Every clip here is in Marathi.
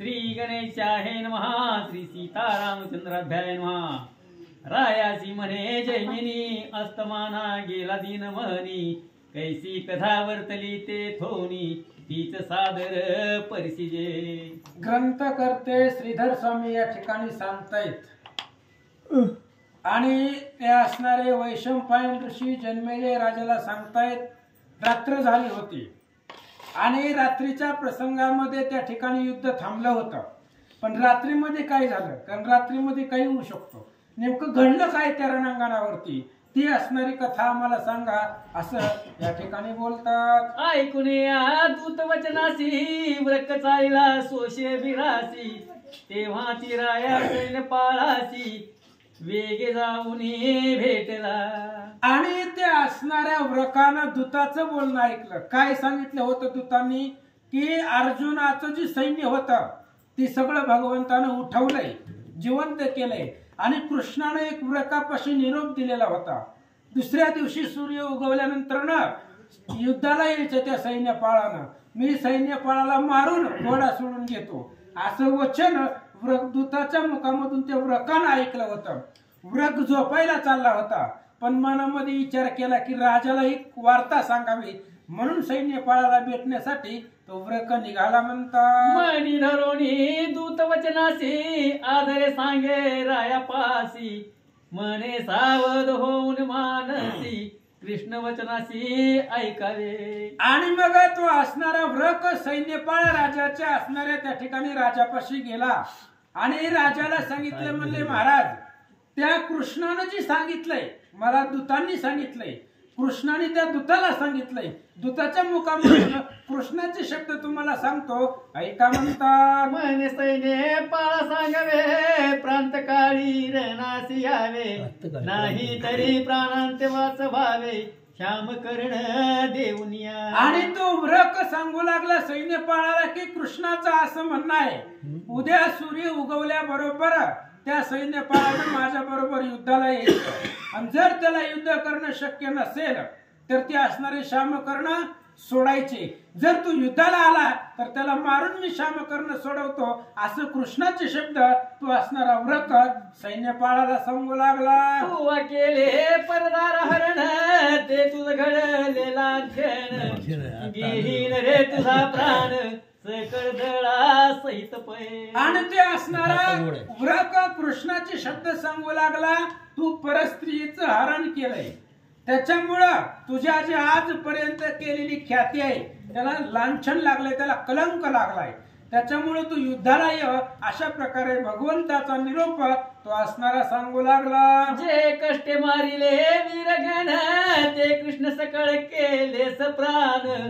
श्री गणेशाय नमः. श्री सीतारामचंद्राभ्याय नमः. रायासी म्हणे जैमिनी अस्तमाना गेला दिन म्हणी कैसी कथा वर्तली ते थोनी तीच सादर परिसिजे. ग्रंथकर्ते श्रीधर स्वामी या ठिकाणी सांगतायत आणि ते असणारे वैशंपायन ऋषी जन्मेले राजाला सांगतायत रात्र झाली होती आणि रात्रीच्या प्रसंगामध्ये त्या ठिकाणी युद्ध थांबलं होतं. पण रात्रीमध्ये काय झालं, कारण रात्रीमध्ये काही होऊ शकतो, नेमकं घडलं काय त्या रणांगणावरती ती असणारी कथा आम्हाला सांगा असं या ठिकाणी बोलतात. ऐकून या दूत वचनासी व्रक चायला सोशे बिरासी तेव्हा ती राया सैन्य पाळासी वेगे जाऊन भेटला. आणि ते असणाऱ्या व्रकानं दूताचं बोलणं ऐकलं. काय सांगितलं होतं दूतांनी की अर्जुनाचं जे सैन्य होतं ती सगळं भगवंतानं उठवलंय, जिवंत केलंय आणि कृष्णानं एक व्रकापाशी निरोप दिलेला होता. दुसऱ्या दिवशी सूर्य उगवल्यानंतर ना युद्धाला यायचं त्या सैन्यपाळानं, मी सैन्यपाळाला मारून घोडा सोडून घेतो असं वचन व्रकदूताच्या मुखामधून त्या व्रकानं ऐकलं होतं. व्रक झोपायला चालला होता पण मनामध्ये विचार केला की राजाला एक वार्ता सांगावी म्हणून सैन्यपाळाला भेटण्यासाठी तो व्रक निघाला. म्हणतात मणी धरोणी दूत वचनासी आदरे सांगे राया पासी म्हणे सावध होऊन मानसी कृष्ण वचनासी ऐकावे. आणि मग तो असणारा व्रक सैन्यपाळ राजाच्या असणाऱ्या त्या ठिकाणी राजापाशी गेला आणि राजाला सांगितलं, म्हणले महाराज त्या कृष्णानं जी सांगितलंय मला दूतांनी सांगितलंय, कृष्णाने त्या दूताला सांगितलंय, दूताच्या मुखामधून कृष्णाचे शब्द तुम्हाला सांगतो ऐका. म्हणतात म्हणे सैन्य पाळा सांगावे प्रांत काळी रणासी यावे नाही तरी प्राणांते वाचवावे श्याम कर्ण देऊनिया. आणि तो व्रक सांगू लागला सैन्यपाळाला की कृष्णाचं असं म्हणणं आहे उद्या सूर्य उगवल्याबरोबर त्या सैन्यपाळानं माझ्या बरोबर युद्धाला यायचं आणि जर त्याला युद्ध करणं शक्य नसेल तर ते असणारे श्यामकर्ण सोडायचे. जर तू युद्धाला आला तर त्याला मारून मी श्यामकर्ण सोडवतो असं कृष्णाचे शब्द तू असणारा व्रक सैन्यपाळाला सांगू लागला. तू केले परदार हरण ते तुझ घडलेला क्षण घेईल रे तुझा प्राण सकळ दळा सहित पै. आणि ते असणारा व्रक कृष्णाचे शब्द सांगू लागला तू परस्त्रीचं हरण केलंय त्याच्यामुळं तुझ्या जे आजपर्यंत केलेली ख्याती आहे त्याला लांछन लागलंय, त्याला कलंक लागलाय, त्याच्यामुळे तू युद्धाला ये अशा प्रकारे भगवंताचा निरोप तो असणारा सांगू लागला. जे कष्टे मारिले वीरगण ते कृष्ण सकळ केले सप्राण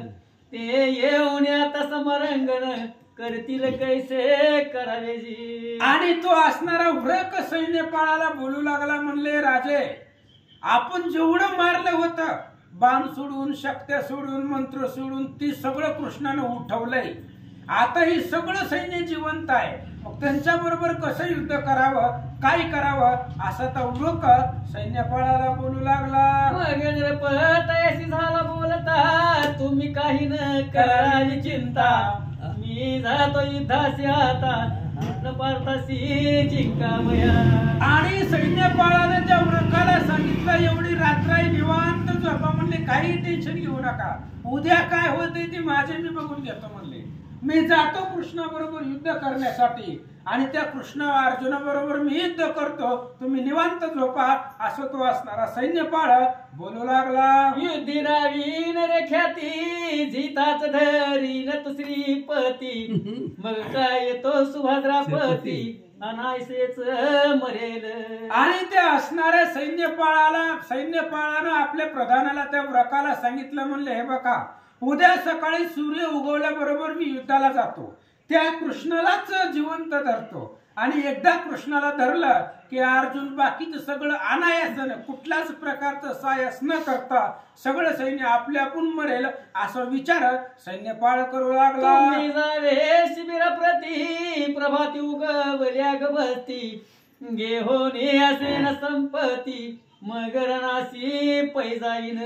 ते येऊन आता समरंगण करतील कैसे करावे जी. आणि तो असणारा व्रक सैन्यपाळाला बोलू लागला, म्हणले राजे आपण जेवढं मारलं होतं बाण सोडून शक्त्या सोडून मंत्र सोडून ती सगळं कृष्णानं उठवलंय, आता ही सगळं सैन्य जिवंत आहे, मग त्यांच्या बरोबर कसं युद्ध करावं काय करावं असा तो व्रक सैन्यपाळाला बोलू लागला. मगेंद्र पळतायशी झाला बोलता तुम्ही काही न करावी चिंता मी जातो युद्धाशी आता न पारताशी जिंकावया. आणि सैन्यपाळानं त्या व्रकाला सांगितलं एवढी रात्र आहे निवांत झोपा म्हणले, काही टेन्शन घेऊ नका, उद्या काय होते ते माझे मी बघून घेतो म्हणले, मी जातो कृष्णाबरोबर युद्ध करण्यासाठी आणि त्या कृष्ण अर्जुनाबरोबर मी युद्ध करतो, तुम्ही निवांत झोपा असं तो असणारा सैन्यपाळ बोलू लागला. युद्धी रावीन रे ख्याती जिताच धरीन तू श्रीपती मग काय येतो सुभद्रापती अनायसेच मरेल. आणि त्या असणाऱ्या सैन्यपाळानं आपल्या प्रधानाला त्या व्रकाला सांगितलं, म्हणले हे बघा उद्या सकाळी सूर्य उगवल्याबरोबर मी युद्धाला जातो, त्या कृष्णालाच जिवंत धरतो आणि एकदा कृष्णाला धरलं की अर्जुन बाकीचं सगळं अनायासन कुठल्याच प्रकारचं सायस न करता सगळं सैन्य आपल्या आपण मरेल असा विचार सैन्यपाळ करू लागला. जावे शिबिरा प्रती प्रभाती उगवल्या गवती गेहोनी असे न संपती मग रणासी पैजाईन.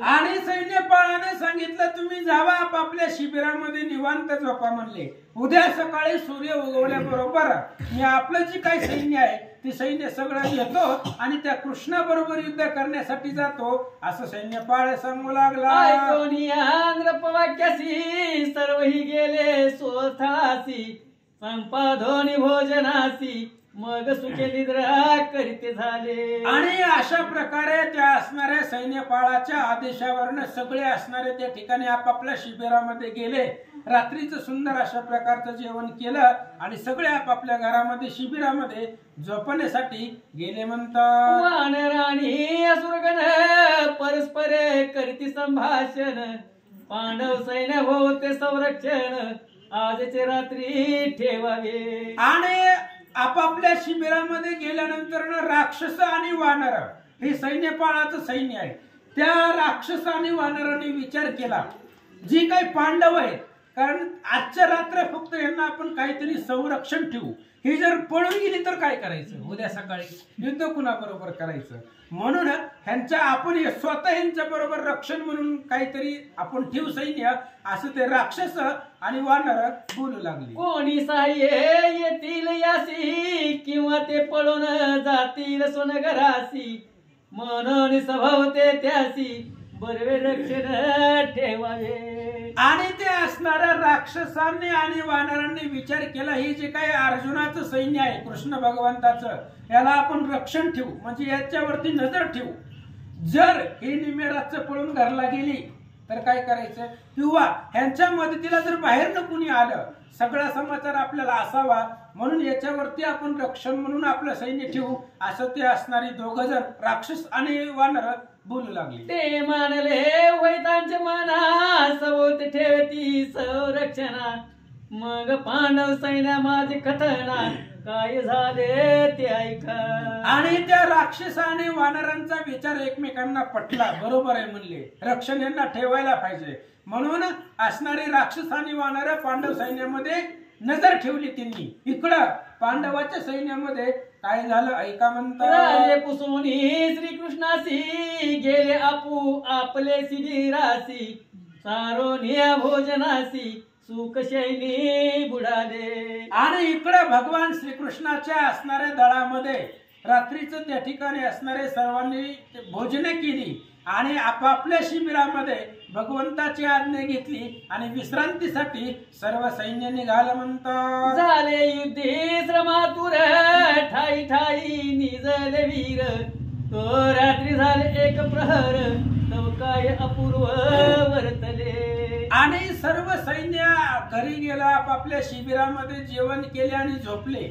आणि सैन्यपाळाने सांगितलं तुम्ही जावा आपापल्या शिबिरामध्ये निवांत झोपा म्हणले. उद्या सकाळी सूर्य उगवल्याबरोबर मी आपलं जी काही सैन्य आहे ती सैन्य सगळं घेतो आणि त्या कृष्णाबरोबर युद्ध करण्यासाठी जातो असं सैन्यपाळ सांगू लागला. ऐकोनी आंध्रपवाक्यासी सर्वही गेले स्वस्थळासी संपादोनी भोजनासी मग सुखे निद्रा करीते झाले. आणि अशा प्रकारे त्या असणाऱ्या सैन्यपाळाच्या आदेशावरनं सगळे असणारे त्या ठिकाणी आपापल्या शिबिरामध्ये गेले. रात्रीचं सुंदर अशा प्रकारचं जेवण केलं आणि सगळे आपापल्या घरामध्ये शिबिरामध्ये झोपण्यासाठी गेले म्हणतात. वानराणी असुरगण परस्परे करीती संभाषण पांडव सैन्य होते संरक्षण आजचे रात्री ठेवावे. आणि आपापल्या शिबिरामध्ये गेल्यानंतर राक्षस आणि वानर हे सैन्यपाळाचं सैन्य आहे. त्या राक्षस आणि वानरांनी विचार केला जी काही पांडव आहेत कारण आजच्या रात्र फक्त यांना आपण काहीतरी संरक्षण ठेवू. ही जर पळून गेली तर काय करायचं, उद्या सकाळी युद्ध कुणाबरोबर करायचं. म्हणून ह्यांच्या आपण स्वतः ह्यांच्या बरोबर रक्षण म्हणून काहीतरी आपण ठेवू सैन्य असं ते राक्षस आणि वानर बोलू लागले. कोणी साह्य येतील यासी किंवा ते पळून जातील सोनगरासी म्हणून स्वभावते त्यासी बरवे रक्षण ठेवावे. आणि ते असणाऱ्या राक्षसांनी आणि वानरांनी विचार केला हे जे काही अर्जुनाचं सैन्य आहे कृष्ण भगवंताचं याला आपण रक्षण ठेवू म्हणजे याच्यावरती नजर ठेवू. जर हे निमेराचं पळून घरला गेली तर काय करायचं किंवा ह्यांच्या मदतीला जर बाहेरनं कुणी आलं सगळा समाचार आपल्याला असावा म्हणून याच्यावरती आपण रक्षण म्हणून आपलं सैन्य ठेवू असं ते असणारी दोघं जण राक्षस आणि वानर बोलू लागले. ते मानले वैतांचे मना सवोत ठेवती संरक्षणा मग पांडव सैन्य माझे कथना काय झाले ते ऐका. आणि त्या राक्षस आणि वानरांचा विचार एकमेकांना पटला. बरोबर आहे म्हणले रक्षण यांना ठेवायला पाहिजे म्हणून असणारे राक्षस आणि वानर पांडव सैन्यामध्ये नजर ठेवली त्यांनी. इकडं पांडवाच्या सैन्यामध्ये काय झालं ऐका म्हणतात. पुसुनी श्रीकृष्णासी गेले आपू आपले शिबिरासी सारोनिया भोजनासी सुख शैली बुडाले. आणि इकडे भगवान श्रीकृष्णाच्या असणाऱ्या दळामध्ये रात्रीचं त्या ठिकाणी असणारे सर्वांनी भोजने केली आणि आपापल्या शिबिरामध्ये भगवंताची आज्ञा घेतली आणि विश्रांतीसाठी सर्व सैन्य निघालं म्हणतात. झाले युद्धे श्रमातुर ठाई ठाई निजले वीर तो रात्री झाले एक प्रहर तो काय अपूर्व वर्तले. आणि सर्व सैन्य घरी गेला आपापल्या शिबिरामध्ये जेवण केले आणि झोपले.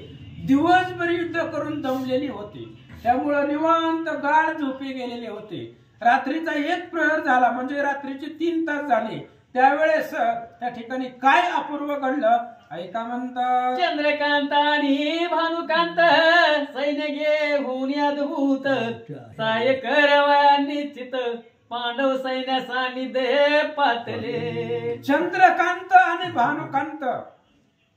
दिवसभर युद्ध करून दमलेली होती त्यामुळे निवांत गाढ झोपी गेलेले होते. रात्रीचा एक प्रहर झाला म्हणजे रात्रीचे 3 तास झाले. त्यावेळेस त्या ठिकाणी काय अपूर्व घडलं ऐका म्हणतात. चंद्रकांत आणि भानुकांत सैन्य घेऊन अद्भुत साय करवा निश्चित पांडव सैन्य सानिध्य पातले. चंद्रकांत आणि भानुकांत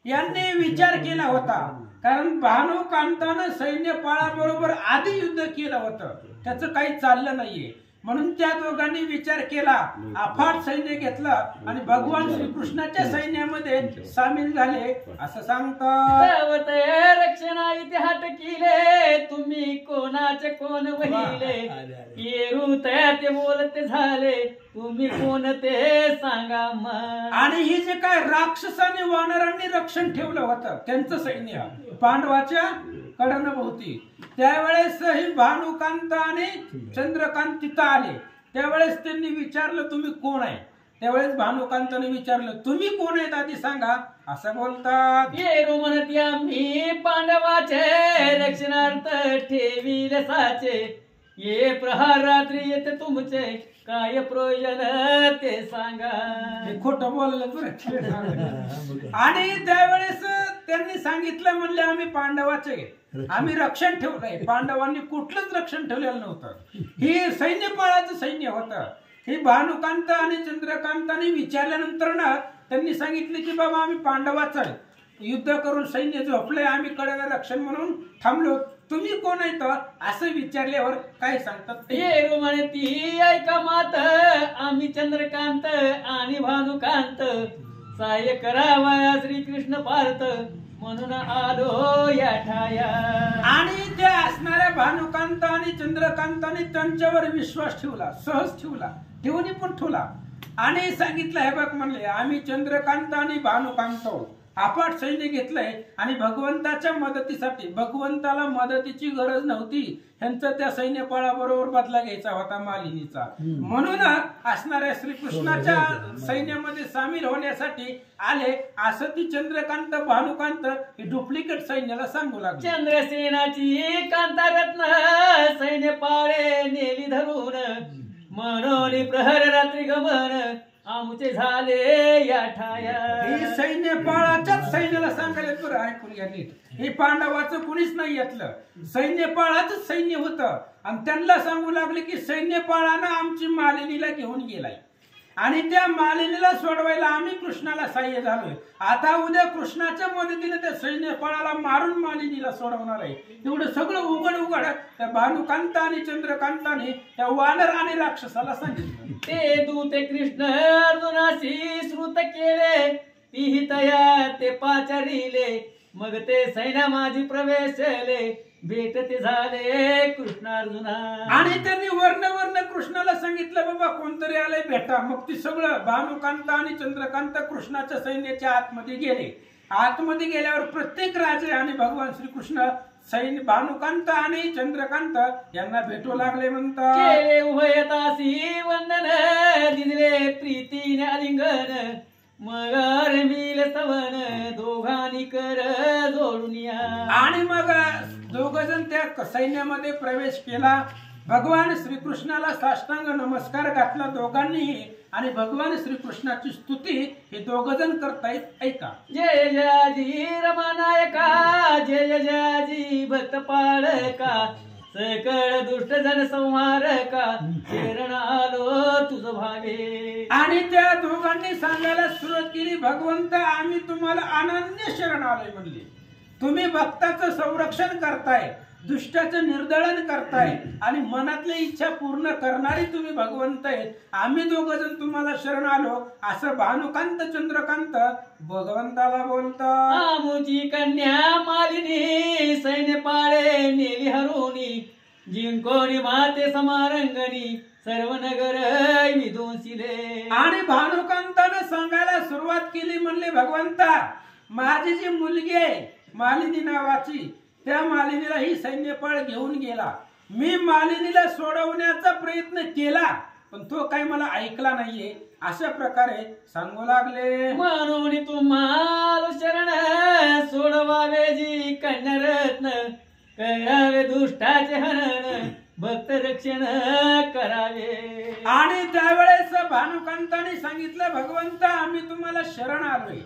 यांनी विचार केला होता कारण भानुकांतानं सैन्यपाळाबरोबर आधी युद्ध केलं होतं त्याचं काही चाललं नाहीये म्हणून त्या दोघांनी विचार केला अफाट सैन्य घेतलं आणि भगवान श्रीकृष्णाच्या सैन्यामध्ये सामील झाले असं सांगतात. रक्षणा इतिहास केले तुम्ही कोणाचे कोण वहिले ते बोलते झाले तुम्ही कोण ते सांगा. आणि ही जे काय राक्षसाने वानरांनी रक्षण ठेवलं होतं त्यांचं सैन्य पांडवाच्या कडनं भोवती त्यावेळेस ही भानुकांत आणि चंद्रकांत तिथं आले. त्यावेळेस त्यांनी विचारलं तुम्ही कोण आहे. त्यावेळेस भानुकांताने विचारलं तुम्ही कोण आहेत आधी सांगा असं बोलतात. ये म्हणत आम्ही पांडवाचे रक्षणार्थ ठेवील साचे ये प्रहार रात्री येते तुमचे काय प्रयोजन ते सांगा. खोटं बोललं बरं. आणि त्यावेळेस त्यांनी सांगितलं म्हणले आम्ही पांडवाचे आम्ही रक्षण ठेवलंय. पांडवांनी कुठलंच रक्षण ठेवलेलं नव्हतं. हे सैन्यपाळाचं सैन्य होतं. हे भानुकांत आणि चंद्रकांतांनी विचारल्यानंतर ना त्यांनी सांगितले की बाबा आम्ही पांडवाचं आहे. युद्ध करून सैन्य झोपले, आम्ही कडेला रक्षण म्हणून थांबलो, तुम्ही कोण आहे तर असं विचारल्यावर काय सांगतात ये म्हणे ती ऐका मात, आम्ही चंद्रकांत आणि भानुकांत, सहाय्य करावा श्रीकृष्ण पार्थ, म्हणून आलो या ठाया. आणि त्या असणाऱ्या भानुकांत आणि चंद्रकांताने त्यांच्यावर विश्वास ठेवला, सहज ठेवला, ठेवून पण ठेवला आणि सांगितलं हे बघ म्हणले आम्ही चंद्रकांत आणि भानुकांत अफाट सैन्य घेतलंय आणि भगवंताच्या मदतीसाठी, भगवंताला मदतीची गरज नव्हती, ह्यांचा त्या सैन्यपाळाबरोबर बदला घ्यायचा होता मालिनीचा, म्हणून असणाऱ्या श्रीकृष्णाच्या सैन्यामध्ये सामील होण्यासाठी आले असं ती चंद्रकांत भानुकांत ही डुप्लिकेट सैन्याला सांगू लागली. चंद्रसेनाची कांतारत्न सैन्यपाळे नेली धरून, म्हणून प्रहर रात्री गमन आमुचे झाले या ठाया. ही सैन्यपाळाच्याच सैन्याला सांगायला बरं ऐकून घ्या नीट, हे पांडवाचं कुणीच नाही यातलं, सैन्यपाळाच सैन्य होतं आणि त्यांना सांगू लागले की सैन्यपाळानं आमची मालिनीला घेऊन गेलाय आणि त्या मालिनीला सोडवायला आम्ही कृष्णाला सहाय्य झालोय, आता उद्या कृष्णाच्या मदतीने त्या सैन्यपाळाला मारून मालिनीला सोडवणार आहे. एवढं सगळं उघड त्या भानुकांत आणि चंद्रकांताने त्या वानर आणि राक्षसाला सांगितलं. ते दूते कृष्ण अर्जुनाशी श्रुत केले, तीही तया ते पाचारिले, मग ते सैन्या माझी प्रवेशले, भेट ते झाले कृष्ण अर्जुना. आणि त्यांनी वर्ण कृष्णाला सांगितलं बाबा कोणतरी आलंय भेटा, मग ती सगळं भानुकांत आणि चंद्रकांत कृष्णाच्या सैन्याच्या आतमध्ये गेले. आतमध्ये गेल्यावर प्रत्येक राजे आणि भगवान श्रीकृष्ण सैन्य भानुकांत आणि चंद्रकांत यांना भेटू लागले. म्हणतात केले उभयतासी वंदन, दिले प्रीतीने आलिंगन, मग रमिल सवन दोघांनी कर जोडून या. आणि मग दोघ जण त्या सैन्यामध्ये प्रवेश केला. भगवान श्रीकृष्णाला साष्टांग नमस्कार घातला दोघांनीही आणि भगवान श्रीकृष्णाची स्तुती हे दोघ जण करतायत. ऐका. जय जयाजी रमानायका, जय जयाजी भक्त पाळका, सकळ दुष्ट जन संहारका, शरण आलो तुझ भावे. आणि त्या दोघांनी सांगायला सुरुवात केली भगवंत आम्ही तुम्हाला अनन्य शरण आलोय म्हणले, तुम्ही भक्ताचं संरक्षण करताय, दुष्टाचं निर्दळन करताय आणि मनातल्या इच्छा पूर्ण करणारी तुम्ही भगवंत आहेत, आम्ही दोघ जण तुम्हाला शरण आलो असं भानुकांत चंद्रकांत भगवंताला बोलतात. आमुची कन्या मालिनी सैन्यपाळे नेली हरुणी, जिंकोनी माते समारंगणी, सर्व नगर विध्वंसिले. आणि भानुकांतानं सांगायला सुरुवात केली म्हणले भगवंता माझी जी मुलगी आहे मालिनी नावाची, त्या मालिनीला ही सैन्यपाळ घेऊन गेला, मी मालिनीला सोडवण्याचा प्रयत्न केला पण तो काही मला ऐकला नाहीये, अशा प्रकारे सांगू लागले. म्हणून तुम्हाला शरण सोडवावे जी कन्यारत्न, करावे दुष्टाचे हनन, भक्त रक्षण करावे. आणि त्यावेळेस भानुकांताने सांगितलं भगवंत आम्ही तुम्हाला शरण आलोय,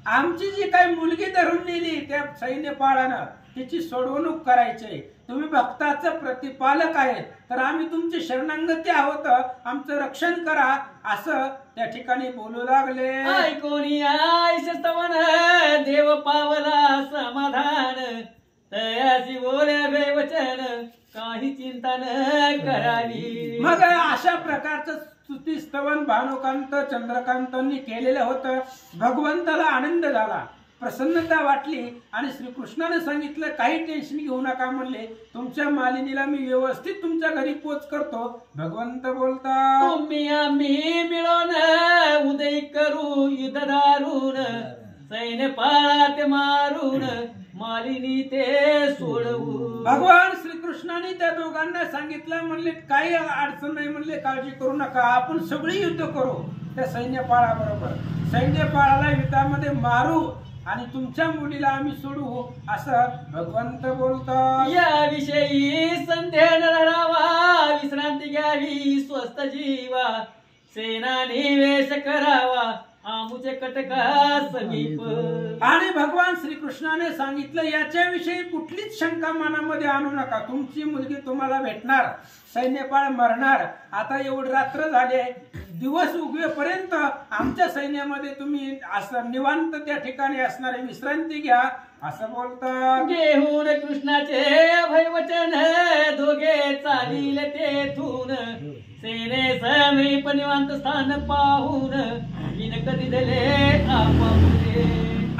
आमची जी काही मुलगी धरून नेली त्या सैन्यपाळानं तिची सोडवणूक करायची, तुम्ही भक्ताचं प्रतिपालक आहेत तर आम्ही तुमची शरणागती आहोत, आमचं रक्षण करा असं त्या ठिकाणी बोलू लागले. ऐकोनी आयश स्तवन देव पावला समाधान, तयासी बोल्या बेवचन, काही चिंता न करावी. मग अशा प्रकारचं स्तुती स्तवन भानुकांत चंद्रकांतांनी केलेलं होतं. भगवंताला आनंद झाला, प्रसन्नता वाटली आणि श्रीकृष्णाने सांगितलं काही टेन्शन घेऊ नका म्हणले, तुमच्या मालिनीला मी व्यवस्थित तुमच्या घरी पोच करतो. भगवंत बोलता तुम्ही आम्ही मिळून उदय करू युद्ध दारून, सैन्यपाळा ते मारून मालिनी ते सोडवू. भगवान श्रीकृष्णाने त्या दोघांना सांगितलं म्हणले काही अडचण नाही म्हणले, काळजी करू नका, आपण सगळी युद्ध करू त्या सैन्यपाळाबरोबर, सैन्यपाळाला युद्धामध्ये मारू आणि तुमच्या मुलीला आम्ही सोडू असं भगवंत बोलतात. याविषयी संध्या राहावा, विश्रांती घ्यावी स्वस्थ जीवा, सेना निवेश करावा आमुचे कटका समीप. आणि भगवान श्रीकृष्णाने सांगितलं याच्याविषयी कुठलीच शंका मनामध्ये आणू नका, तुमची मुलगी तुम्हाला भेटणार, सैन्यपाळ मरणार. आता एवढी रात्र झाली आहे, दिवस उगवेपर्यंत आमच्या सैन्यामध्ये तुम्ही असं निवांत त्या ठिकाणी असणारे विश्रांती घ्या असं बोलतात. घेऊन कृष्णाचे अभयवचन दोघे चालील तेथून सेने समीप निवांत स्थान पाहून विन कधी दिले आपापले.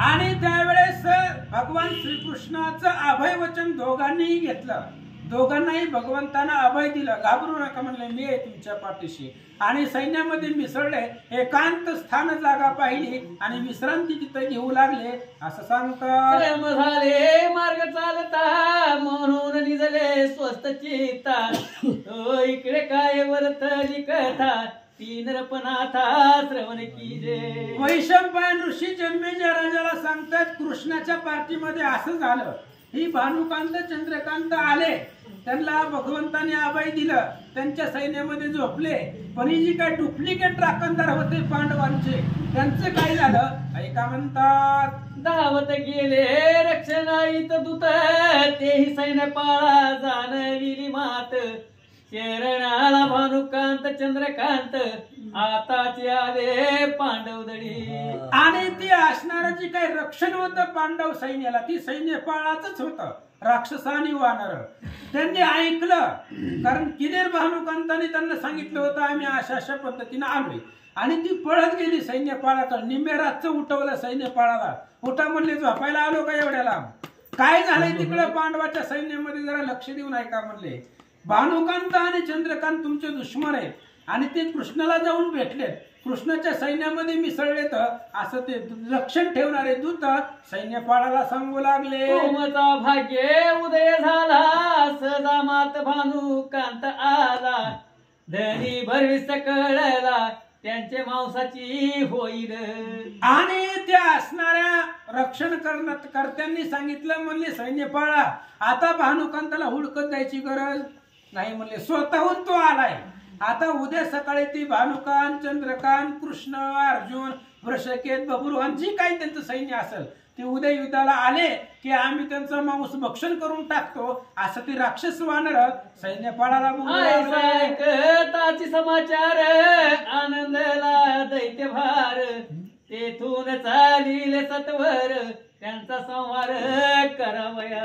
आणि त्यावेळेस भगवान श्रीकृष्णाचं अभय वचन दोघांनीही घेतलं. दोघांनाही भगवंतानं अभय दिलं. घाबरू नका म्हणले, मी आहे तुमच्या पाठीशी. आणि सैन्यामध्ये मिसळले, एकांत स्थान जागा पाहिली आणि विश्रांती तिथे घेऊ लागले असं सांगतात. श्रम झाले मार्ग चालता म्हणून निजले स्वस्त चित्ता. इकडे काय वर्तली कथा तीन रपनाथा श्रवण कीजे. वैशंपायन ऋषी जन्मेजय राजाला सांगतात कृष्णाच्या पार्टीमध्ये असं झालं. ही भानुकांत चंद्रकांत आले, त्यांना भगवंताने अभय दिलं, त्यांच्या सैन्यामध्ये झोपले. पण ही जी काही डुप्लिकेट राखणदार होते पांडवांचे, त्यांचं काय झालं ऐका म्हणतात. धावत गेले रक्षणाईत दूत तेही सैन्य पाळा जाणविली मात. शरणाला भानुकांत चंद्रकांत आताचे आले पांडवदडी. आणि ती असणारं जी काही रक्षण होतं पांडव सैन्याला, ती सैन्य पाळाच होतं. राक्षस आणि वानर त्यांनी ऐकलं, कारण किनेर भानुकांताने त्यांना सांगितलं होतं आम्ही अशा अशा पद्धतीने आलोय. आणि ती पळत गेली सैन्य पाळाकडे. निम्मे रातचं उठवलं सैन्य पाळाला. उठा म्हणले, झोपायला आलो का एवढ्या लांब? काय झालंय तिकडं पांडवाच्या सैन्यामध्ये जरा लक्ष देऊन ऐका म्हणले. भानुकांत आणि चंद्रकांत तुमचे दुश्मन आहेत आणि ते कृष्णाला जाऊन भेटलेत, कृष्णाच्या सैन्यामध्ये मिसळलेत असं ते लक्षण ठेवणारे दूत सैन्यपाळाला सांगू लागले. सोमचा भाग्य उदय झाला सदा मात भानुकांत आला. धनी भरविस कळला त्यांचे मांसाची होईल. आणि त्या असणाऱ्या रक्षण कर्त्यांनी सांगितलं म्हणले सैन्यपाळा आता भानुकांताला हुडकत जायची गरज नाही म्हणले, स्वतःहून तो आलाय. आता उद्या सकाळी ती भानुकांत चंद्रकांत कृष्ण अर्जुन वृषकेत बब्रुवान जी काही त्यांचं सैन्य असेल ते उद्या युद्धाला आले की आम्ही त्यांचं मांस भक्षण करून टाकतो असं ती राक्षस वानर सैन्यपाळाला ताची समाचार आनंदला दैत्य भार. तेथून चालील सत्वर त्यांचा संहार करावया.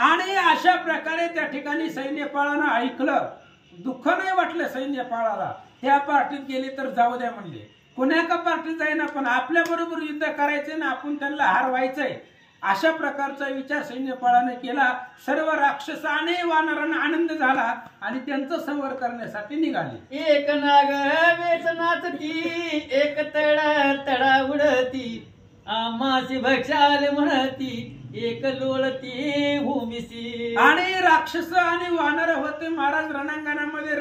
आणि अशा प्रकारे त्या ठिकाणी सैन्यपाळानं ऐकलं. दुःख नाही वाटलं सैन्यपाळाला. त्या पार्टीत गेले तर जाऊ द्या म्हणले, कोण्या का पार्टीत जाईना पण आपल्या बरोबर युद्ध करायचे ना, आपण त्यांना हरवायचंय अशा प्रकारचा विचार सैन्यपाळाने केला. सर्व राक्षस आणि वानरांना आनंद झाला आणि त्यांचा संहार करण्यासाठी निघाले. एक नाग वेचनाचती एक तडा उडती. आम्हासी भक्षाले म्हणती एक लोळती भूमिसी. आणि राक्षस आणि वानर होते महाराज रणांगणामध्ये.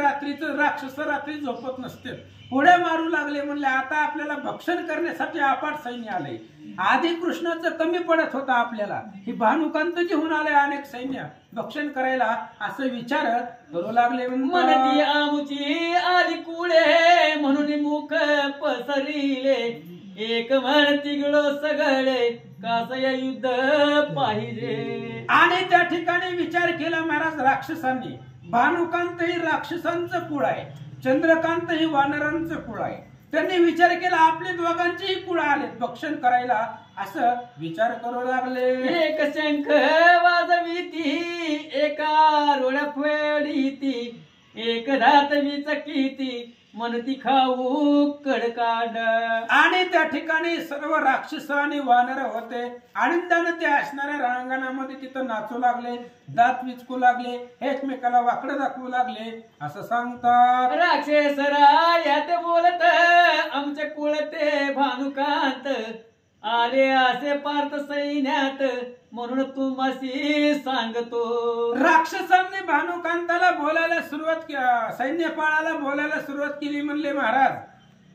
राक्षस रात्री झोपत नसते, पुढे मारू लागले. म्हणले आता आपल्याला भक्षण करण्यासाठी अपाट सैन्य आले. आधी कृष्णाचं कमी पडत होतं आपल्याला, ही भानुकांत घेऊन आले अनेक सैन्य भक्षण करायला असं विचार करू लागले. म्हणती आमुची आली कुळे म्हणून मुख पसरिले. एक म्हणती गळो सगळे कासया युद्ध पाहिजे. आणि त्या ठिकाणी विचार केला महाराज राक्षसांनी. भानुकांत ही राक्षसांचं कुळ आहे, चंद्रकांत ही वानरांचं कुळ आहे. त्यांनी विचार केला आपले दोघांचेही कुळ आलेत भक्षण करायला असं विचार करू लागले. एक शंख वाजविती एका रोड्या फेडीती. एक धातवी चकीती म्हणती खाऊ कडकाड. आणि त्या ठिकाणी सर्व राक्षस आणि वानर होते. आनंदाने ते असणाऱ्या रणांगणामध्ये तिथं नाचू लागले, दात विचकू लागले, एकमेकाला वाकडं दाखवू लागले असं सांगतात. राक्षसरा यात बोलत आमचे कुळते भानुकांत आले असे पार्थ सैन्यात म्हणून तुम्हासी सांगतो. राक्षसांनी भानुकांताला बोलायला सुरुवात केली, सैन्यपाळाला बोलायला सुरुवात केली. म्हणले महाराज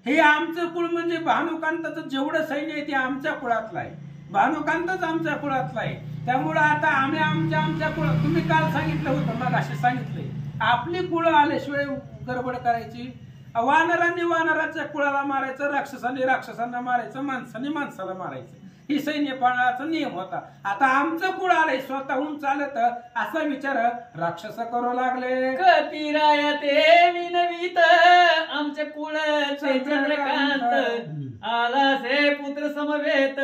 हे आमचं कुळ म्हणजे भानुकांताचं जेवढं सैन्य आहे ते आमच्या कुळातलं आहे, भानुकांतच आमच्या कुळातला आहे. त्यामुळं आता आम्ही आमच्या कुळात, तुम्ही काल सांगितलं होतं मग असे सांगितले आपली कुळं आल्याशिवाय गडबड करायची. वानरांनी वानराच्या कुळाला मारायचं, राक्षसांनी राक्षसांना मारायचं, माणसांनी माणसाला मारायचं. ही सैन्यपाळाचा नियम होता. आता आमचं कुळ आलंय स्वतःहून चालत असा विचार राक्षस करू लागले. कपिराया ते विनवीत आमचे कुळ चंद्रकांत आला से पुत्र समवेत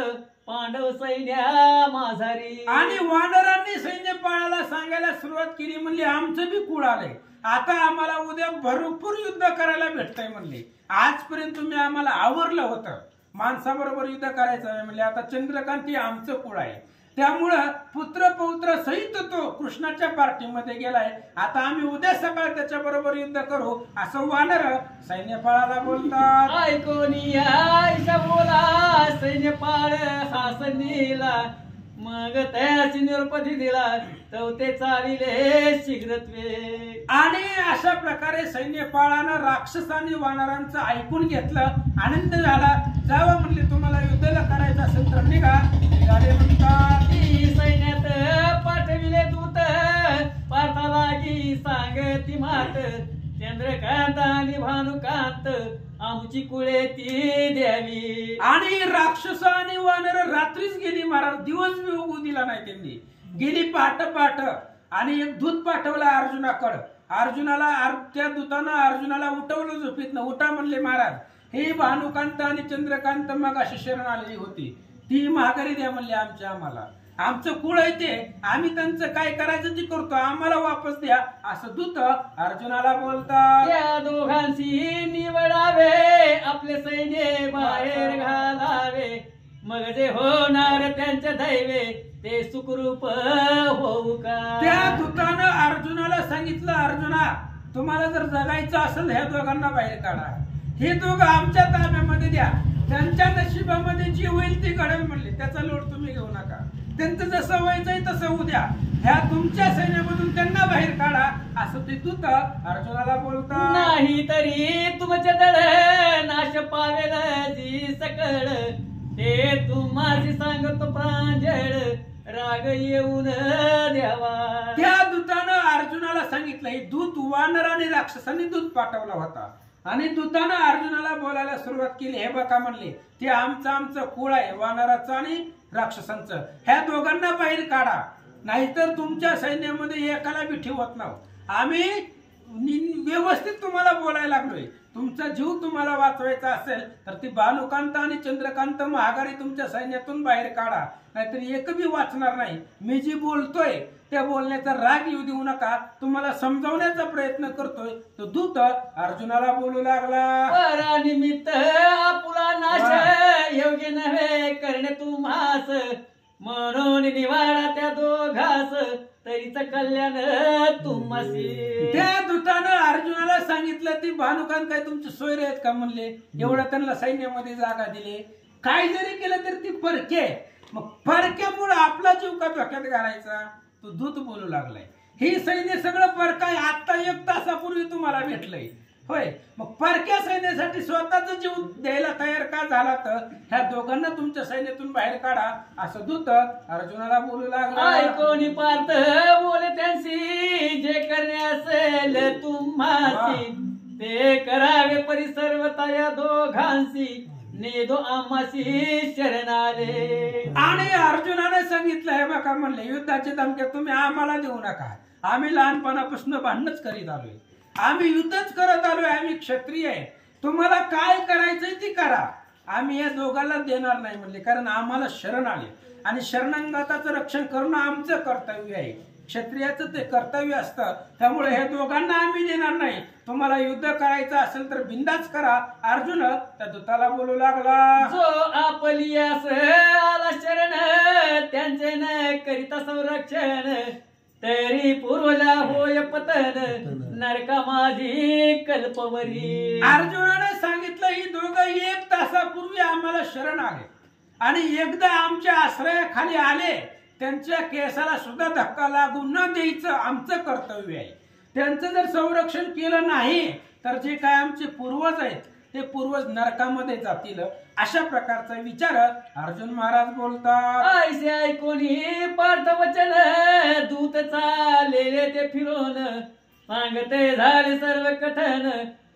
पांडव सैन्या माझारी. आणि वानरांनी सैन्यपाळाला सांगायला सुरुवात केली, म्हणली आमचं बी कुळ आलंय, आता आम्हाला उद्या भरपूर युद्ध करायला भेटतंय म्हणले. आजपर्यंत तुम्ही आम्हाला आवरलं होतं, माणसाबरोबर युद्ध करायचं आहे म्हणले. आता चंद्रकांत आमचं कुळ आहे, त्यामुळं पुत्र पौत्र सहित तो कृष्णाच्या पार्टीमध्ये गेलाय. आता आम्ही उद्या सकाळ त्याच्या बरोबर युद्ध करू असं वानर सैन्यपाळाला बोलतात. ऐकोनी आयशा बोला सैन्यपाळ हासनीला मग तयाची निरुपती दिला ते चालिले शीघ्रत्वे. आणि अशा प्रकारे सैन्यपाळानं राक्षस आणि वानरांचं ऐकून घेतलं, आनंद झाला. जावं म्हणले तुम्हाला युद्धाला करायचं असेल तर निघा. निघाले म्हणतात. सैन्यात पाठविले दूत पार्थालागी सांगती मात चंद्रकांत आणि भानुकांत आमची कुळे ती द्यावी. आणि राक्षस आणि वानर रात्रीच गेली महाराज, दिवस बी उगू दिला नाही त्यांनी. गेली पहाट आणि एक दूत पाठवला अर्जुनाकडं. त्या दूतानं अर्जुनाला उठवलं झोपीतनं. उठा म्हणले महाराज, हे भानुकांत आणि चंद्रकांत मग अशी शरण आलेली होती, ती महागारी द्या म्हणले आम्हाला. आमचं कुळ आहे ते, आम्ही त्यांचं काय करायचं ते करतो, आम्हाला वापस द्या असं दूत अर्जुनाला बोलतात. त्या दोघांशी निवडावे आपले सैन्य बाहेर घालावे मग जे होणार त्यांच्या दैवे ते सुखरूप होऊ का. त्या दूतानं अर्जुनाला सांगितलं, अर्जुना तुम्हाला जर जगायचं असेल ह्या दोघांना बाहेर काढा, हे दोघं आमच्या ताब्यामध्ये द्या, त्यांच्या नशिबामध्ये जी होईल ती घडेल म्हणले, त्याचा लोट तुम्ही घेऊ नका, त्यांचं जसं व्हायचंय तसं उद्या ह्या तुमच्या सैन्यामधून त्यांना बाहेर काढा असं ते दूत अर्जुनाला बोलतात. नाही तरी तुमचे दळ नाश पावेल जी सकळ ते तुम्हाला सांगतो प्रांजळ राग येऊन द्यावा. त्या दूतानं अर्जुनाला सांगितलं, हे दूत वानर आणि राक्षसांनी दूत पाठवला होता आणि दूतानं अर्जुनाला बोलायला सुरुवात केली. हे बघा म्हणले, ते आमचं कुळ आहे वानराचं आणि राक्षसांचं, ह्या दोघांना बाहेर काढा, नाहीतर तुमच्या सैन्यामध्ये एकाला बी ठेवत नाही. आम्ही व्यवस्थित तुम्हाला बोलायला लागलोय, तुमचा जीव तुम्हाला वाचवायचा असेल तर ती भानुकांत आणि चंद्रकांत महागारी तुमच्या सैन्यातून बाहेर काढा, नाहीतर एक बी वाचणार नाही. मी जी बोलतोय त्या बोलण्याचा राग येऊ देऊ नका, तुम्हाला समजावण्याचा प्रयत्न करतोय. तो दूत अर्जुनाला बोलू लागला. परानिमित्त आपुला नाश योग्य नव्हे करणे तुम्हास म्हणून निवाडा त्या दोघास तरीच कल्याण तुम्हासी. त्या दूतानं अर्जुनाला सांगितलं, ती भानुकांत काय तुमचे सोयरे आहेत का म्हणले, एवढं त्यांना सैन्यामध्ये जागा दिले, काय जरी केलं तरी ती परके, मग परक्यामुळे आपला जीव का धोक्यात घालायचा. तो दूत बोलू लागलाय, हे सैन्य सगळं परकाय आता 1 तासापूर्वी तुम्हाला भेटलंय होय, मग परक्या सैन्यासाठी स्वतःचा जीव द्यायला तयार का झाला, तर ह्या दोघांना तुमच्या सैन्यातून बाहेर काढा असं दूत अर्जुनाला बोलू लागला. ऐकोनी पार्थ बोले त्यांशी जे करणे असेल तुम्हासी ते करावे परिसर्वता या दोघांशी नेदो आम्हासी शरण आले. आणि अर्जुनाने सांगितलं, हे बघा म्हणले, युद्धाचे धमके तुम्ही आम्हाला देऊ नका, आम्ही लहानपणापासून भांडणच करीत आलोय, आम्ही युद्धच करत आलोय, आम्ही क्षत्रिय आहे, तुम्हाला काय करायचंय ते करा, आम्ही या दोघांना देणार नाही म्हणले, कारण आम्हाला शरण आले आणि शरणागताचं रक्षण करणं आमचं कर्तव्य आहे, क्षत्रियाचं ते कर्तव्य असतं, त्यामुळे हे दोघांना आम्ही देणार नाही, तुम्हाला युद्ध करायचं असेल तर बिंदाच करा. अर्जुन त्या दूताला बोलू लागला. जो आपलियास आला शरण त्यांचे न करिता संरक्षण तरी पूर्वजा होय पतन नरका माझी कल्पवरी. अर्जुनाने सांगितलं, ही दोघं 1 तासापूर्वी आम्हाला शरण आले आणि एकदा आमच्या आश्रयाखाली आले, त्यांच्या केसाला सुद्धा धक्का लागू न द्यायचं आमचं कर्तव्य आहे, त्यांचं जर संरक्षण केलं नाही तर जे काय आमचे पूर्वज आहेत ते पूर्वज नरकामध्ये जातील. अशा प्रकारचा विचार अर्जुन महाराज बोलतात. ऐसे ऐकून पार्थ वचन दूत चाललेले ते फिरून सांगते झाले सर्व कथन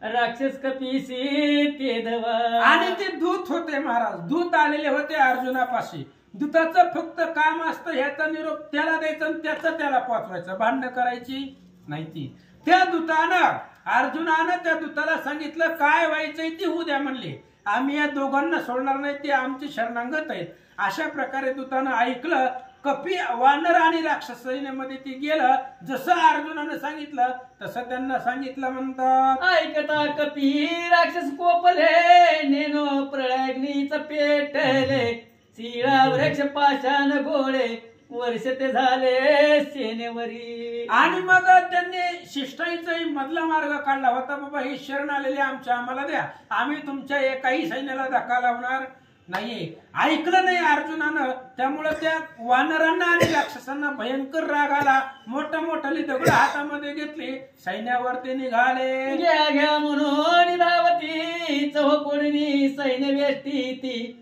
राक्षस कपीसी ते दवा. आणि ते दूत होते महाराज, दूत आलेले होते अर्जुनापाशी, दूताचं फक्त काम असतं ह्याचा निरोप त्याला द्यायचा आणि त्याचं त्याला पोचवायचं, भांडणं करायची नाही ती. त्या दूतानं अर्जुनानं त्या दूताला सांगितलं काय व्हायचंय ती होऊ द्या म्हणले, आम्ही या दोघांना सोडणार नाही, ते आमचे शरणागत आहेत. अशा प्रकारे दूतानं ऐकलं. कपी वानर आणि राक्षस सैन्यामध्ये ते गेलं. जसं अर्जुनानं सांगितलं तसं त्यांना सांगितलं. म्हणतात ऐकता कपी राक्षस कोपले, नेनो प्रळग्नीच पेटले, शिळा वृक्ष पाषाण गोळे, वर्ष ते झाले सेनेवरी. आणि मग त्यांनी शिष्टाईचा मधला मार्ग काढला होता. बाबा हे शरण आलेले आमच्या आम्हाला द्या, आम्ही तुमच्या एकाही सैन्याला धक्का लावणार नाहीये. ऐकलं नाही अर्जुनानं. त्यामुळे त्या वानरांना आणि राक्षसांना भयंकर राग आला. मोठमोठाली दगड हातामध्ये घेतली, सैन्यावर ते निघाले. घ्या घ्या म्हणून धावती चौकोणी सैन्य वेष्टी ती,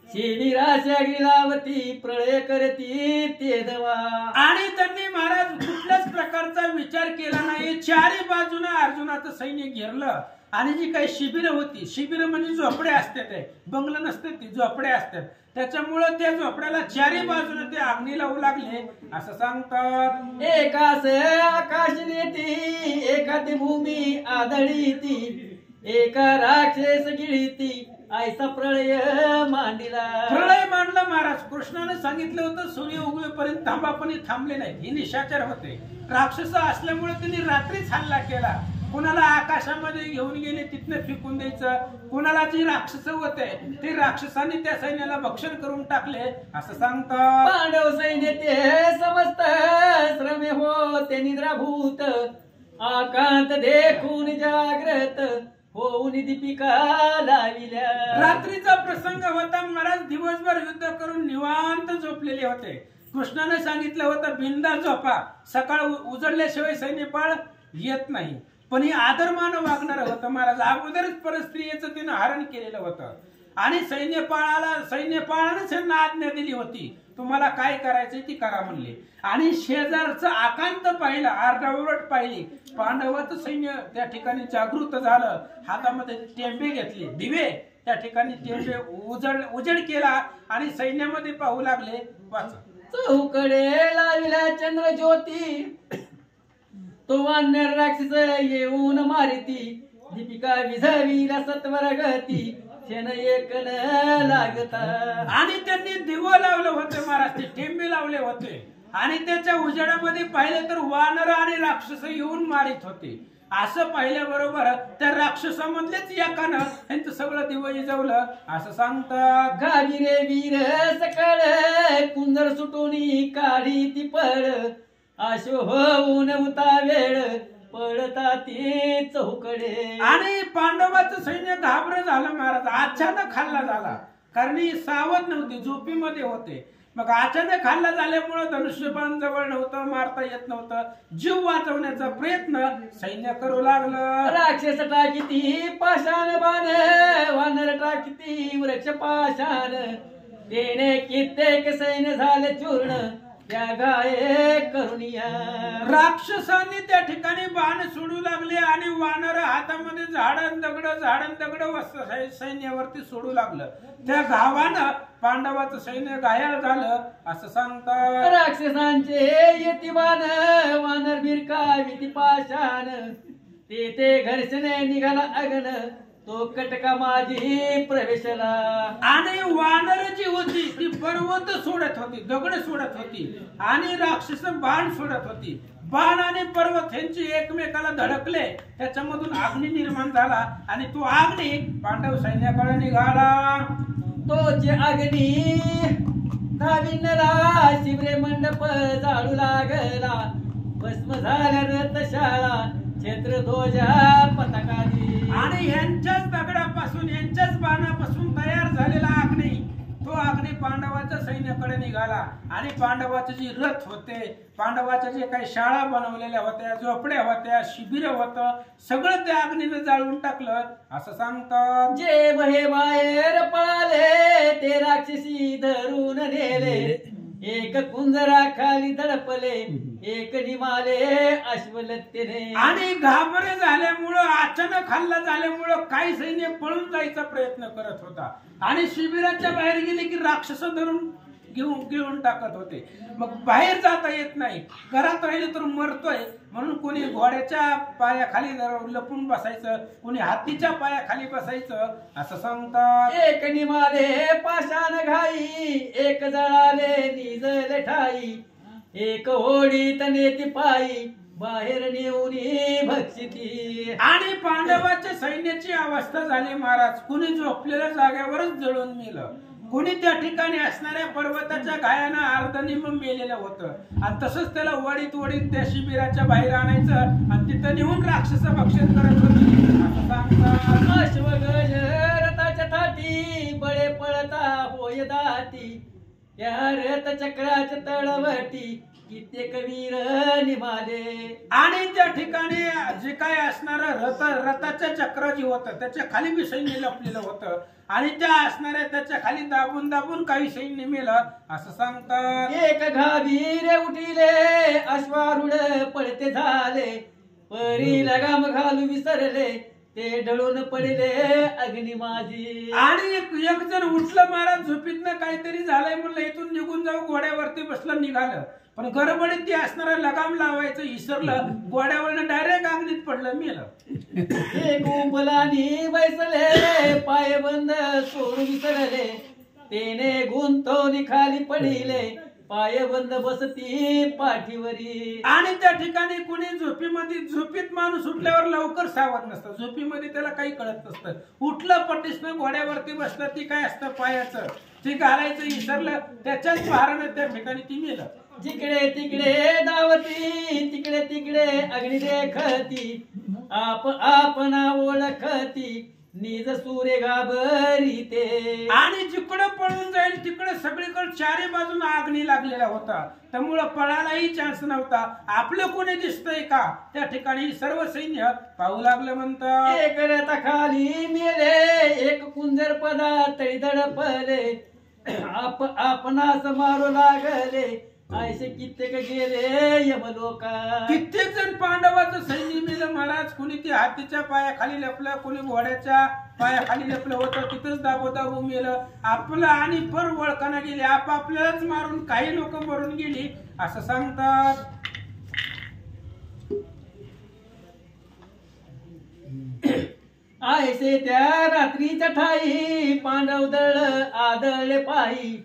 शिबिराच्या गिलावती प्रळय करती ते दवा. आणि त्यांनी महाराज कुठल्याच प्रकारचा विचार केला नाही. चारी बाजूने अर्जुनाचं सैन्य घेरलं. आणि जी काही शिबिरं होती, शिबिर म्हणजे झोपडे असतात, बंगलं नसते ती झोपडे असतात, त्याच्यामुळे त्या झोपड्याला चारी बाजूने ते अग्नी लावू लागले. असं सांगतात एकास आकाश नेती, एका ती भूमी आदळी ती, एका राक्षस गिळीती, ऐसा प्रळय मांडला. प्रळय मांडला महाराज. कृष्णाने सांगितलं होतं सूर्य उगवेपर्यंत थांबा, पण थांबले नाही. हे निशाचर होते. राक्षस असल्यामुळे त्यांनी रात्रीच हल्ला केला. कुणाला आकाशामध्ये घेऊन गेले तिथनं फेकून द्यायचं, कुणाला जी राक्षस होते ते राक्षसांनी त्या सैन्याला भक्षण करून टाकले. असं सांगतात पांडव सैन्य ते समस्त श्रमे होते निद्राभूत, आकांत देखून जाग्रत होऊन दीपिका लाविल्या. रात्रीचा प्रसंग होता महाराज. दिवसभर युद्ध करून निवांत झोपलेले होते. कृष्णाने सांगितलं होतं बिंदा झोपा, सकाळ उजळल्याशिवाय सैन्यपाळ येत नाही. पण हे आदरमान वागणार होतं महाराज. अगोदरच परस्त्रियेचं तिनं हरण केलेलं होतं. आणि सैन्यपाळानंच त्यांना आज्ञा दिली होती, तुम्हाला काय करायचंय ती करा म्हणले. आणि शेजारचं आकांत पाहिलं, आरडाओरड पाहिली. पांडवाचं सैन्य त्या ठिकाणी जागृत झालं. हातामध्ये टेंबे घेतले, दिवे, त्या ठिकाणी टेंबे उजेड केला आणि सैन्यामध्ये पाहू लागले. वाचा चौकडे लाविला चंद्र ज्योती, तो वानर राक्षस येऊन मारिती, दीपिका विझविला सत्वर गती, क्षण एक न लागता. आणि त्यांनी दिवं लावलं होतं महाराज, ते टेंबे लावले होते. आणि त्याच्या उजेडामध्ये पाहिलं तर वानर आणि राक्षस येऊन मारित होते. असं पाहिल्याबरोबर त्या राक्षसामधलेच एकानं त्यांचं सगळं दिवं विझवलं. असं सांगतात गावी रे वीर सकळ, कुंदर सुटून काढी ती पळ, आशो होऊन उता वेळ, पळता ते चौकडे. आणि पांडवाचं सैन्य घाबर झालं महाराज. अचानक हल्ला झाला, कारण सावध नव्हते, झोपीमध्ये होते. मग अचानक हल्ला झाल्यामुळे धनुष्यबाण जवळ नव्हतं, मारता येत नव्हतं. जीव वाचवण्याचा प्रयत्न सैन्य करू लागलं. राक्षस टाकीती पाषाण बाण, वानर टाकीती वृक्ष पाषाण, देणे कित्येक सैन्य झाले चूर्ण, त्या गाये करुणिया. राक्षसांनी त्या ठिकाणी बाण सोडू लागले आणि वानर हातामध्ये झाडण दगड सैन्यावरती सोडू लागलं. त्या घावानं पांडवाचं सैन्य घायल झालं. असं सांगतात राक्षसांचे येती बाण, वानर भिरकाविती पाषाण, ते घर्षणे निघाला अगन, तो कटका माझी प्रवेशला. आणि वानर जी होती ती पर्वत सोडत होती, दगड सोडत होती, आणि राक्षस बाण सोडत होती. बाण आणि पर्वत यांची एकमेकाला धडकले, त्याच्यामधून अग्नी निर्माण झाला आणि तो अग्नी पांडव सैन्याकडे निघाला. तोच अग्नी धाविनला, शिवरे मंडप जाळू लागला, भस्म झाल्या रथशाळा, क्षेत्र ध्वजा पताकादी. आणि यांच्याच दगडापासून, यांच्याच बाणापासून तयार झालेला अग्नी, तो अग्नी पांडवाच्या सैन्याकडे निघाला. आणि पांडवाचे जे रथ होते, पांडवाच्या जे काही शाळा बनवलेल्या होत्या, झोपड्या होत्या, शिबिर होतं, सगळं त्या अग्नीने जाळून टाकलं. असं सांगतात जे बहे बाहेर पळाले, ते राक्षसी धरून नेले, एक कुंजरा खाली दडपले एक निमाले अश्वलतेने. आणि घाबरे झाल्यामुळं अचानक हल्ला झाल्यामुळं काही सैन्य पळून जायचा प्रयत्न करत होता आणि शिबिराच्या बाहेर गेले की राक्षस धरून घेऊन टाकत होते. मग बाहेर जाता येत नाही, घरात राहिले तर मरतोय म्हणून कोणी घोड्याच्या पायाखाली लपून बसायचं, कोणी हातीच्या पायाखाली बसायचं असं सांगतात. एक निमाले पाषाण घाई एक जळाले निजले ठाई एक होडीत नेती पायी बाहेर नेऊन भक्षिती. आणि पांडवाच्या सैन्याची अवस्था झाली महाराज, कुणी झोपलेल्या जागेवरच जळून मेलं, कोणी त्या ठिकाणी असणाऱ्या पर्वताच्या गायानं अर्धनिम मेलेलं होतं आणि तसंच त्याला वडीत वडीत त्या शिबिराच्या बाहेर आणायचं आणि तिथं नेऊन राक्षस भक्षण करत होती असं सांगतात. अश्वगज रथाच्या थाटी बळे पळता होय दाती या रथ चक्राच्या तळवटी कित्येक वीर निमाले. आणि त्या ठिकाणी जे काय असणारं रथाच्या चक्र जे होतं त्याच्या खाली बी सैन्य लपलेलं होतं आणि त्या असणाऱ्या त्याच्या खाली दाबून दाबून काही सैन्य मेलं असं सांगतात. एक घाबीरे उठिले अश्वारूढ पळते झाले परी लगाम घालू विसरले ते ढळून पडले अग्नी माझी. आणि एक जण उठलं महाराज झोपीतनं काहीतरी झालंय म्हणलं इथून निघून जाऊ, घोड्यावरती बसलं निघालं पण गडबडीत ते असणारं लगाम लावायचं विसरलं, घोड्यावरनं डायरेक्ट अग्नीत पडलं मेलं. एक उंबलानी बैसले पाय बंद सोडून विसरले तेने गुंतवणी खाली पडिले पाय बंद बसती पाठीवरी. आणि त्या ठिकाणी कोणी झोपीत माणूस उठल्यावर लवकर सावध नसतं, झोपीमध्ये त्याला काही कळत नसतं, उठलं पटीसनं घोड्यावरती बसलं ती काय असतं पायाचं ते घालायचं विसरलं, त्याच्याच भारानं त्या ठिकाणी ती मेलं. जिकडे तिकडे धावती तिकडे तिकडे अग्नी देखती आपणा ओळखती निज सूर्य घाबरीते. आणि जिकडं पळून जाईल तिकडे सगळीकडे चारी बाजून अग्नी लागलेला होता, त्यामुळं पळायलाही चान्स नव्हता. आपलं कोणी दिसतंय का त्या ठिकाणी सर्व सैन्य पाहू लागलं म्हणतात. एक रथाखाली मेले एक कुंजर पदा तळी दडपले आपणास मारू लागले ऐसे कित्येक गेले यमलोका. कित्येक जण पांडवाचं सैन्य मेलं महाराज, कोणी ते हातीच्या पायाखाली लपलं, कोणी घोड्याच्या पायाखाली लपलं होतं तिथंच दाबोदाबो मेलं. आपलं आणि पर वळखाना गेले, आपापल्यालाच मारून काही लोक मरून गेली असं सांगतात. ऐसे त्या रात्रीच्या ठाई पांडव दळ आदळले पायी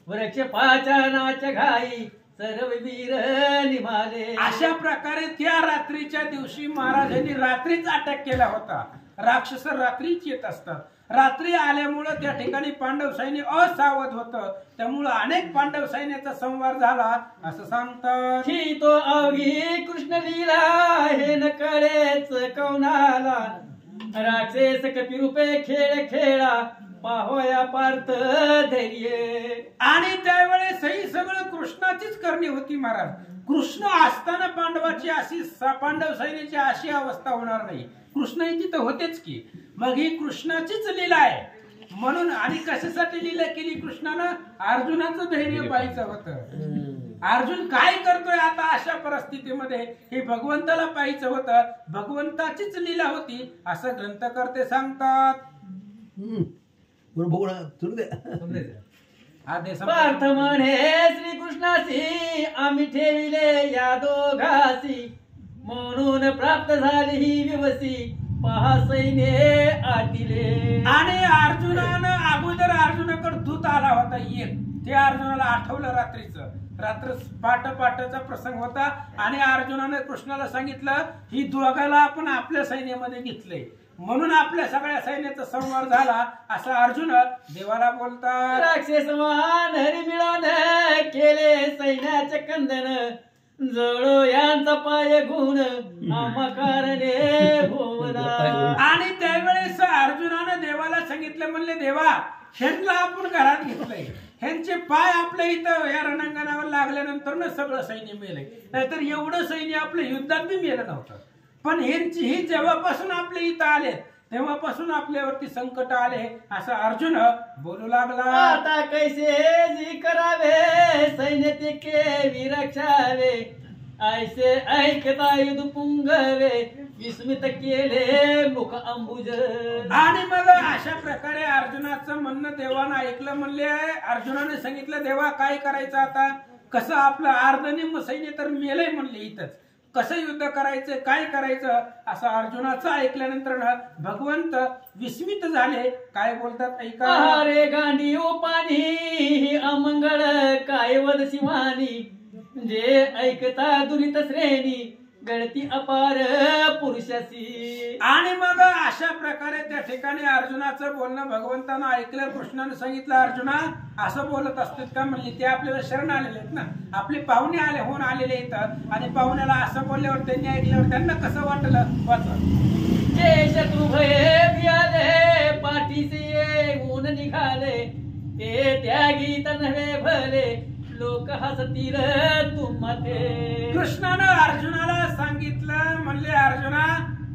वृक्ष पाचानाच्या घाई सर्व वीर निमाले. अशा प्रकारे त्या रात्रीच्या दिवशी महाराजांनी रात्रीच अटॅक केला होता. राक्षस रात्रीच येत असतात, रात्री आल्यामुळं त्या ठिकाणी पांडव सैन्य असावध होतं, त्यामुळं अनेक पांडव सैन्याचा संवार झाला असं सांगतात. ही तो अवघी कृष्ण लीला हे न कळेच कौनाला राक्षस कपिरूपे खेळ खेळा पाहोया पार्थ धैर्य. आणि त्यावेळेस ही सगळं कृष्णाचीच करणी होती महाराज. कृष्ण असताना पांडव सैन्याची अशी अवस्था होणार नाही, कृष्ण तिथं होतेच की. मग ही कृष्णाचीच लीला आहे म्हणून. आणि कशासाठी लीला केली कृष्णानं? अर्जुनाचं धैर्य पाहायचं होतं. अर्जुन काय करतोय आता अशा परिस्थितीमध्ये हे भगवंताला पाहायचं होतं, भगवंताचीच लीला होती असं ग्रंथकर्ते सांगतात. पार्थ म्हणे श्रीकृष्णासी आम्ही ठेविले या दोघासी म्हणून प्राप्त झाली ही विवसी पहा सैन्य आटिले. आणि अर्जुनानं अगोदर अर्जुनाकडे दूत आला होता एक, ते अर्जुनाला आठवलं रात्रीचं. रात्र पाटाचा प्रसंग होता आणि अर्जुनाने कृष्णाला सांगितलं ही दोघाला आपण आपल्या सैन्यामध्ये घेतले म्हणून आपल्या सगळ्या सैन्याचा संवार झाला असं अर्जुन देवाला बोलतात. राक्षसमान हरी मिळवण केले सैन्याचे कंदन जळो यांचा पाय गुण आम्हा कारणे भोवला. आणि त्यावेळेस अर्जुनानं देवाला सांगितलं, म्हणले देवा ह्यांना आपण घरात घेतलंय, ह्यांचे पाय आपल्या इथं या रणांगणावर लागल्यानंतर ना सगळं सैन्य मेलंय, नाहीतर एवढं सैन्य आपलं युद्धात बी मेलं नव्हतं. पण ही जेव्हापासून आपल्या इथं आले तेव्हापासून आपल्यावरती संकट आले असं अर्जुन बोलू लागला. आता कैसे जी करावे सैन्य ते विरक्षावे ऐसे ऐकता युध पुंगवे विस्मित केले मुख अंबुज. आणि मग अशा प्रकारे अर्जुनाचं म्हणणं देवानं ऐकलं. म्हणले अर्जुनाने सांगितलं देवा काय करायचं आता, कसं आपलं अर्धनिम्म सैन्य तर मेलंय म्हणले इथंच, कसं युद्ध करायचं काय करायचं असं अर्जुनाचं ऐकल्यानंतर भगवंत विस्मित झाले. काय बोलतात ऐका. अरे गांडी ओ पाणी अमंगळ काय वद शिवानी जे ऐकता दुरित श्रेणी गणती अपार पुरुषाची. आणि मग अशा प्रकारे त्या ठिकाणी अर्जुनाचं बोलणं भगवंतानं ऐकलं. कृष्णाने सांगितलं अर्जुना असं बोलत असतात का, म्हणजे ते आपल्याला शरण आलेले आहेत ना, आपले पाहुणे आले होऊन आलेले आहेत आणि पाहुण्याला असं बोलल्यावर त्यांनी ऐकल्यावर त्यांना कसं वाटलं. वाचा. जे शत्रू भये बियाले पाठीचे ऊन निघाले ते त्यागी नव्हे भले लोक हसतील तुम्हाते. कृष्णानं अर्जुनाला सांगितलं. म्हणले अर्जुना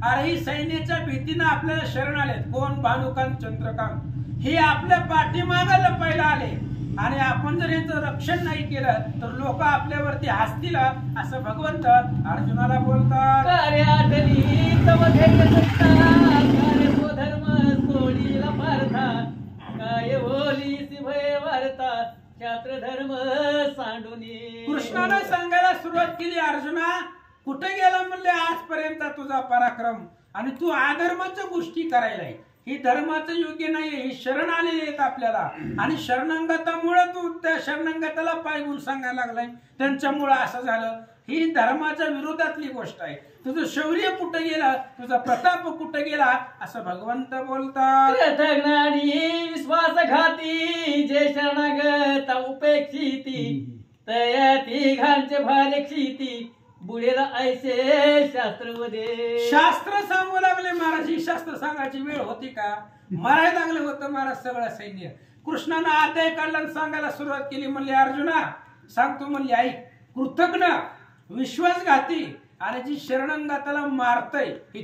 अरे ही सैन्याच्या भीतीनं आपल्याला शरण आलेत. कोण? भानुकांत चंद्रकांत हे आपल्या पाठीमागे लपायला आले आणि आपण जर यांचं रक्षण नाही केलं तर लोक आपल्यावरती हसतील असं भगवंत अर्जुनाला बोलतात. कार्य आठली तव धैर्य सत्ता कार्य स्वधर्म सोडीला पारथा काय बोलीसी भय वार्ता शास्त्र धर्म सांडूनी. कृष्णानं सांगायला सुरुवात केली. अर्जुना कुठे गेला म्हणले आजपर्यंत तुझा पराक्रम आणि तू अधर्माच्या गोष्टी करायलाय. ही धर्माचं योग्य नाहीये. ही शरण आलेली आहेत आपल्याला आणि शरणांगतामुळे तू त्या शरणांगताला पायगुण सांगायला लागलाय. त्यांच्यामुळे असं झालं. ही धर्माच्या विरोधातली गोष्ट आहे. तुझं शौर्य कुठं गेला, तुझा प्रताप कुठं गेला असं भगवंत बोलतात. कृतज्ञानी विश्वासघाती जे शरणागता उपेक्षिती तया तिघांचे भाले क्षिती बुडेला ऐसे शास्त्रवदे. शास्त्र सांगू लागले महाराज. ही शास्त्र सांगायची वेळ होती का? मारायला लागलं होतं महाराज सगळं सैन्य. कृष्णानं अध्याय काढला सांगायला सुरुवात केली. म्हणले अर्जुना सांगतो म्हणले ऐक. कृतज्ञ विश्वासघाती आणि जी शरणांगताला मारतय ही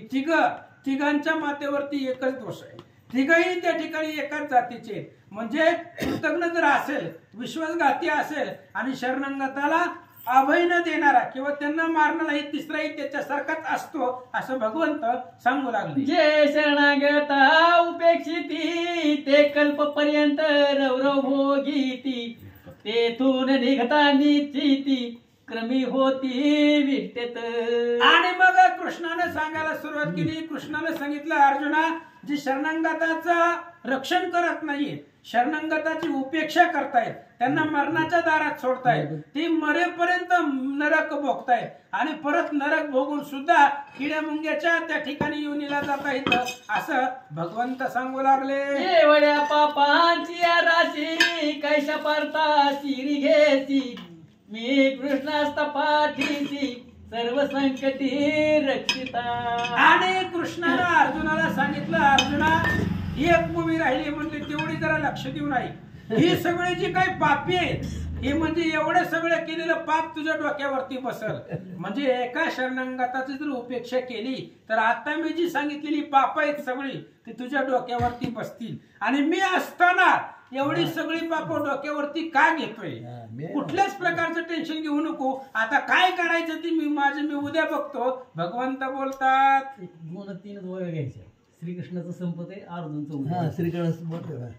तिघांच्या मातेवरती एकच दोष आहे. तिघही त्या ठिकाणी एकाच जातीचे. म्हणजे कृतज्ञ जर असेल, विश्वासघाती असेल आणि शरणांगताला अभय न देणारा किंवा त्यांना मारणारा ही तिसराही त्याच्यासारखाच असतो असं भगवंत सांगू लागले. जे शरणागता उपेक्षिती ते कल्पपर्यंत रवरव भोगीती तेथून निघता निश्चिती क्रमी होती विष्टेत. आणि मग कृष्णाने सांगायला सुरुवात केली. कृष्णाने सांगितलं अर्जुना जी शरणांगताचं रक्षण करत नाहीये, शरणांगताची उपेक्षा करतायत, त्यांना मरणाच्या दारात सोडतायत, ती मरेपर्यंत नरक भोगतायत आणि परत नरक भोगून सुद्धा किड्या मुंग्याच्या त्या ठिकाणी योनीला जाता येतं असं भगवंत सांगू लागले. एवढ्या पापांची राशी कैशा पारता शिरी घेसी मी कृष्णास्ता पाठीसी सर्व संकटी रक्षिता. आणि कृष्णानं अर्जुनाला सांगितलं अर्जुना ही एक भूमी राहिली म्हणजे तेवढी जरा लक्ष देऊ नाही. ही सगळी जी काही पापी आहेत हे म्हणजे एवढं सगळं केलेलं पाप तुझ्या डोक्यावरती बसल. म्हणजे एका शरणांगताची जर उपेक्षा केली तर आता मी जी सांगितलेली पाप आहेत सगळी ती तुझ्या डोक्यावरती बसतील. आणि मी असताना एवढी सगळी पाप डोक्यावरती का घेतोय? कुठल्याच प्रकारचं टेन्शन घेऊ नको. आता काय करायचं ती मी उद्या बघतो. भगवंत बोलतात. 2-3 वय घ्यायचे. श्रीकृष्णाचं संपत आहे, अर्जुनचं श्रीकृष्ण.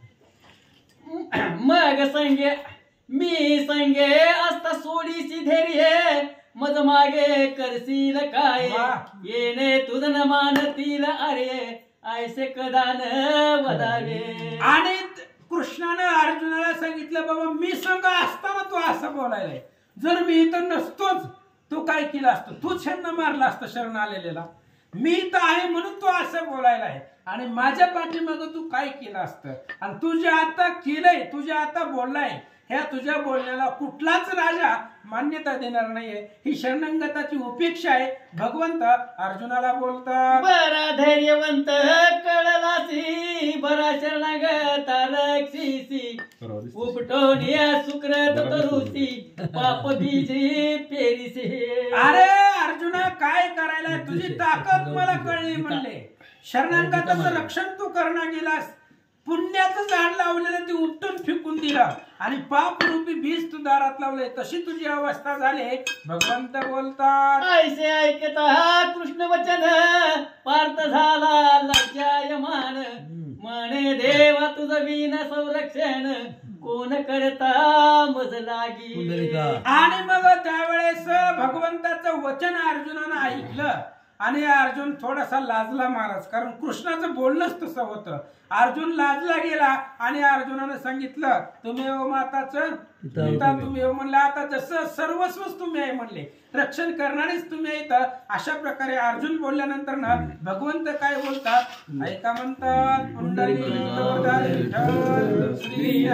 मग संगे मी संगे असता सोडीची धैर्य मज मागे करशील काय येणे तुझ न मानतील अरे ऐसे कदान वदावे. आणि कृष्णानं अर्जुनाला सांगितलं बाबा मी संग असताना तू असं बोलायलाय. जर मी इथं नसतोच तू काय केलं असतं? तूच ह्यांना मारला असतं शरण आलेल्याला. मी इथं आहे म्हणून तू असं बोलायला आहे आणि माझ्या पाठीमागं तू काय केलं असतं? आणि तू जे आता केलंय, तू जे आता बोललाय ह्या तुझ्या बोलण्याला कुठलाच राजा मान्यता देणार नाहीये. ही शरणांगताची उपेक्षा आहे. भगवंत अर्जुनाला बोलतात. बरा धैर्यवंत कळलासी बरा शरणागता रक्षिसी उपटोनिया सुकृत तरुसी पाप बीजी पेरिसी. अरे अर्जुना काय करायला तुझी ताकद मला कळली म्हणले. शरणागताचं रक्षण तू करणं गेलास, पुण्याचं झाड लावलेलं ते उपटून फेकून दिलं आणि पाप रूपी बीज तू दारात लावलंय, तशी तुझी अवस्था झाली. भगवंत बोलतात, ऐसे ऐकता कृष्ण वचन पार्थ झाला लज्जायमान. म्हणे देवा तुझं विन संरक्षण कोण करता मज लागी. आणि मग त्यावेळेस भगवंताचं वचन अर्जुनानं ऐकलं आणि अर्जुन थोडासा लाजला महाराज, कारण कृष्णाचं बोलणंच तसं होतं. अर्जुन लाजला गेला आणि अर्जुनानं सांगितलं तुम्ही माताचं पिता तुम्ही म्हणलं, आता जसं सर्वस्वच तुम्ही आहे म्हणले, रक्षण करणारेच तुम्ही आहेत. अशा प्रकारे अर्जुन बोलल्यानंतर ना भगवंत काय बोलतात ऐका म्हणतात, पुंडलिक वरदान विठ्ठल श्री